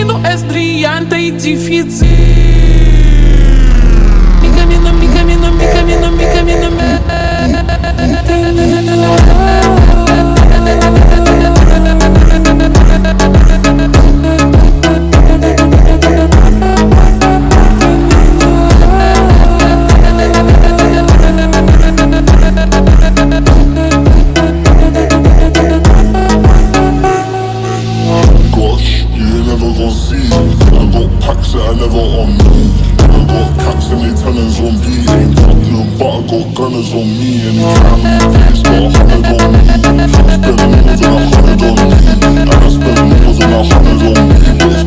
menino estreante e difícil. Mica, mina, mica, mina, mica, mina, mica, mina, Gosh, you ain't never gon' see. I got packs that are never on me. I got caps and they tellers on B. Ain't got no but I got gunners on me. Anytime you place, got 100 on me. I spend millions and 100 on me. And I spend millions and 100 on me.